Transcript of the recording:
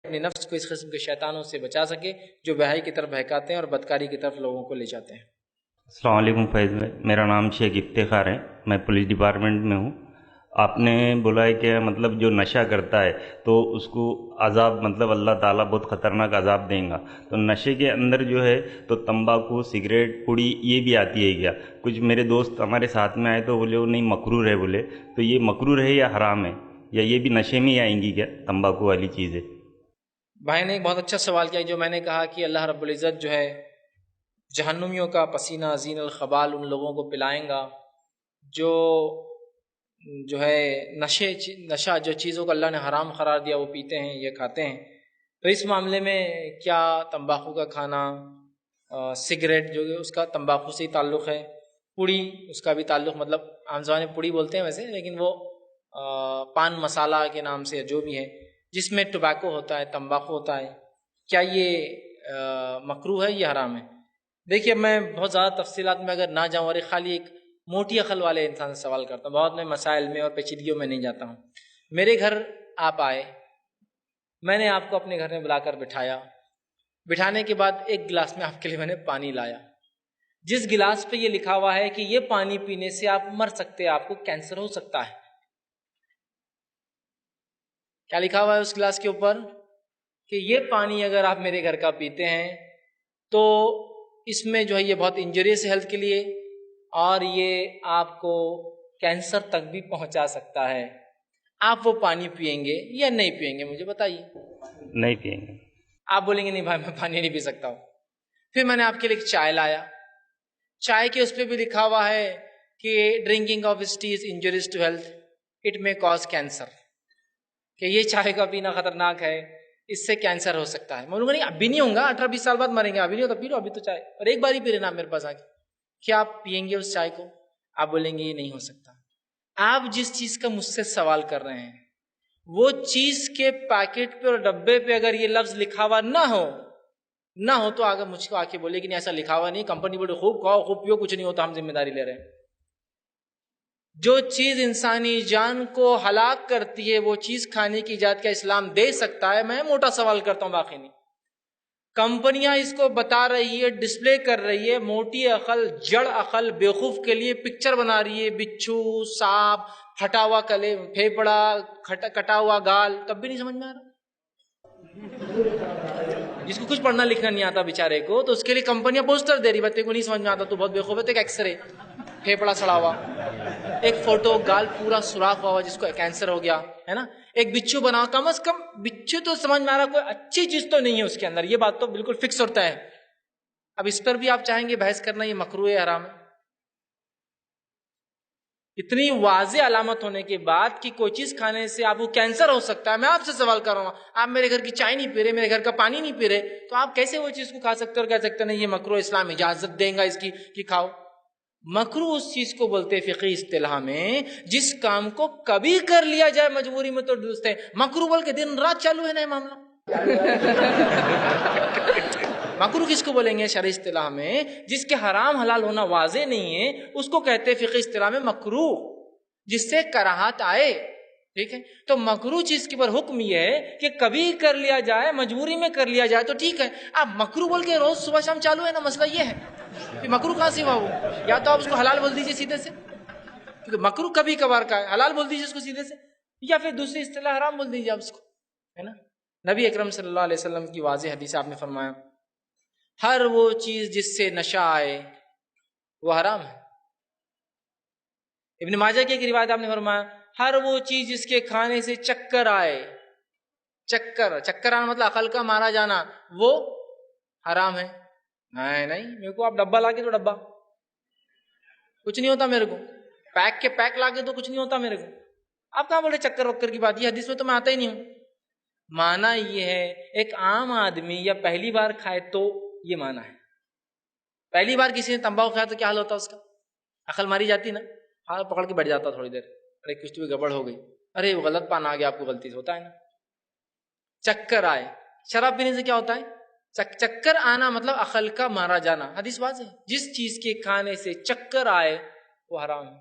اپنے نفس کو اس قسم کے شیطانوں سے بچا سکے جو بہائی کی طرف بہکاتے ہیں اور بدکاری کی طرف لوگوں کو لے جاتے ہیں۔ السلام علیکم فیض بھائی، میرا نام شیخ افتخار ہے، میں پولیس ڈپارٹمنٹ میں ہوں۔ آپ نے بولا ہے کہ مطلب جو نشہ کرتا ہے تو اس کو عذاب مطلب اللہ تعالیٰ بہت خطرناک عذاب دیں گا، تو نشے کے اندر جو ہے تو تمباکو، سگریٹ، پوڑی یہ بھی آتی ہے کیا؟ کچھ میرے دوست ہمارے ساتھ میں آئے تو بولے وہ نہیں مکروہ ہے، بولے تو یہ مکروہ ہے یا حرام ہے، یا یہ بھی نشے میں ہی آئیں گی کیا تمباکو والی چیزیں؟ بھائی نے ایک بہت اچھا سوال کیا، جو میں نے کہا کہ اللہ رب العزت جو ہے جہنمیوں کا پسینہ زین الخبال ان لوگوں کو پلائیں گا جو ہے نشہ جو چیزوں کو اللہ نے حرام قرار دیا وہ پیتے ہیں، یہ کھاتے ہیں۔ تو اس معاملے میں کیا تمباکو کا کھانا، سگریٹ جو ہے اس کا تمباکو سے ہی تعلق ہے، پوڑی اس کا بھی تعلق، مطلب عام زبان میں پوڑی بولتے ہیں ویسے، لیکن وہ پان مسالہ کے نام سے جو بھی ہے جس میں ٹبیکو ہوتا ہے، تمباکو ہوتا ہے، کیا یہ مکروہ ہے یا حرام ہے؟ دیکھیے میں بہت زیادہ تفصیلات میں اگر نہ جاؤں اور خالی ایک موٹی عقل والے انسان سے سوال کرتا ہوں، بہت میں مسائل میں اور پیچیدگیوں میں نہیں جاتا ہوں۔ میرے گھر آپ آئے، میں نے آپ کو اپنے گھر میں بلا کر بٹھایا، بٹھانے کے بعد ایک گلاس میں آپ کے لیے میں نے پانی لایا، جس گلاس پہ یہ لکھا ہوا ہے کہ یہ پانی پینے سے آپ مر سکتے ہیں، آپ کو کینسر ہو سکتا ہے۔ کیا لکھا ہوا ہے اس گلاس کے اوپر؟ کہ یہ پانی اگر آپ میرے گھر کا پیتے ہیں تو اس میں جو ہے یہ بہت انجریس ہے ہیلتھ کے لیے، اور یہ آپ کو کینسر تک بھی پہنچا سکتا ہے۔ آپ وہ پانی پئیں گے یا نہیں پئیں گے مجھے بتائیے؟ نہیں پئیں گے۔ آپ بولیں گے نہیں بھائی میں پانی نہیں پی سکتا ہوں۔ پھر میں نے آپ کے لیے ایک چائے لایا، چائے کے اس پہ بھی لکھا ہوا ہے کہ ڈرنکنگ آف اس tea is injurious to health, it may cause cancer, کہ یہ چائے کا پینا خطرناک ہے، اس سے کینسر ہو سکتا ہے۔ میں بولوں گا نہیں ابھی نہیں ہوں گا، 18-20 سال بعد مریں گے، ابھی نہیں ہو تو پی لو، ابھی تو چائے، اور ایک بار ہی پی لینا میرے پاس آ کے۔ کیا آپ پئیں گے اس چائے کو؟ آپ بولیں گے یہ نہیں ہو سکتا۔ آپ جس چیز کا مجھ سے سوال کر رہے ہیں وہ چیز کے پیکٹ پہ اور ڈبے پہ اگر یہ لفظ لکھا ہوا نہ ہو تو آگے مجھ کو آ کے بولے کہ نہیں ایسا لکھا ہوا نہیں، کمپنی بولے خوب کھاؤ خوب پیو، کچھ نہیں ہوتا، ہم ذمہ داری لے رہے ہیں۔ جو چیز انسانی جان کو ہلاک کرتی ہے وہ چیز کھانے کی اجازت کا اسلام دے سکتا ہے؟ میں موٹا سوال کرتا ہوں، باقی نہیں۔ کمپنیاں اس کو بتا رہی ہے، ڈسپلے کر رہی ہے، موٹی عقل، جڑ عقل، بیوقوف کے لیے پکچر بنا رہی ہے، بچھو، سانپ، پھٹا ہوا کلے، پھیپڑا، کٹا ہوا گال، تب بھی نہیں سمجھ میں آ رہا۔ جس کو کچھ پڑھنا لکھنا نہیں آتا بیچارے کو، تو اس کے لیے کمپنیاں پوسٹر دے رہی، بچے کو نہیں سمجھ میں آتا تو بہت بیوقوف ہے، تو ایک ایکس رے، پھیپڑا سڑا ہوا، ایک فوٹو گال پورا سوراخ ہوا جس کو کینسر ہو گیا ہے نا، ایک بچھو بنا، کم از کم بچھو تو سمجھ میں آ رہا کوئی اچھی چیز تو نہیں ہے اس کے اندر، یہ بات تو بالکل فکس ہوتا ہے۔ اب اس پر بھی آپ چاہیں گے بحث کرنا یہ مکروہ ہے حرام ہے؟ اتنی واضح علامت ہونے کے بعد کہ کوئی چیز کھانے سے آپ کو کینسر ہو سکتا ہے، میں آپ سے سوال کر رہا ہوں، آپ میرے گھر کی چائے نہیں پی رہے، میرے گھر کا پانی نہیں پی رہے، تو آپ کیسے وہ چیز کو کھا سکتے اور کہہ سکتے نہیں یہ مکروہ، اسلام اجازت دیں گا اس کی کہ کھاؤ؟ مکروہ اس چیز کو بولتے فقہی اصطلاح میں جس کام کو کبھی کر لیا جائے مجبوری میں تو درست ہے۔ مکروہ بول کے دن رات چالو ہے نا معاملہ۔ مکروہ کس کو بولیں گے شرعی اصطلاح میں؟ جس کے حرام حلال ہونا واضح نہیں ہے اس کو کہتے ہیں فقہی اصطلاح میں مکروہ، جس سے کراہت آئے، ٹھیک ہے؟ تو مکروہ چیز کے پر حکم یہ ہے کہ کبھی کر لیا جائے، مجبوری میں کر لیا جائے تو ٹھیک ہے۔ آپ مکروہ بول کے روز صبح شام چالو ہے نا، مسئلہ یہ ہے کہ مکروہ کہاں سے ہوا وہ؟ یا تو آپ اس کو حلال بول دیجئے سیدھے سے، کیونکہ مکروہ کبھی کبھار کا ہے، حلال بول دیجئے اس کو سیدھے سے، یا پھر دوسری اصطلاح حرام بول دیجئے آپ اس کو، ہے نا؟ نبی اکرم صلی اللہ علیہ وسلم کی واضح حدیث آپ نے فرمایا ہر وہ چیز جس سے نشہ آئے وہ حرام ہے۔ ابن ماجہ کی ایک روایت آپ نے فرمایا ہر وہ چیز جس کے کھانے سے چکر آئے، چکر آنا مطلب عقل کا مارا جانا، وہ حرام ہے۔ نہیں میرے کو آپ ڈبہ لا کے تو ڈبہ، کچھ نہیں ہوتا میرے کو، پیک کے پیک لا کے تو کچھ نہیں ہوتا میرے کو، آپ کہاں بولے چکر وکر کی بات؟ یہ حدیث میں تو میں آتا ہی نہیں ہوں۔ معنی یہ ہے ایک عام آدمی یا پہلی بار کھائے تو یہ معنی ہے، پہلی بار کسی نے تمباکو کھایا تو کیا حال ہوتا اس کا؟ عقل ماری جاتی نا، ہاتھ پکڑ کے بیٹھ جاتا تھوڑی دیر، ارے کچھ تو گڑبڑ ہو گئی، ارے وہ غلط پان آ گیا، آپ کو غلطی سے ہوتا ہے نا۔ چکر آئے، شراب پینے سے کیا ہوتا ہے؟ چکر آنا مطلب عقل کا مارا جانا، حدیث واضح ہے، جس چیز کے کھانے سے چکر آئے وہ حرام ہے۔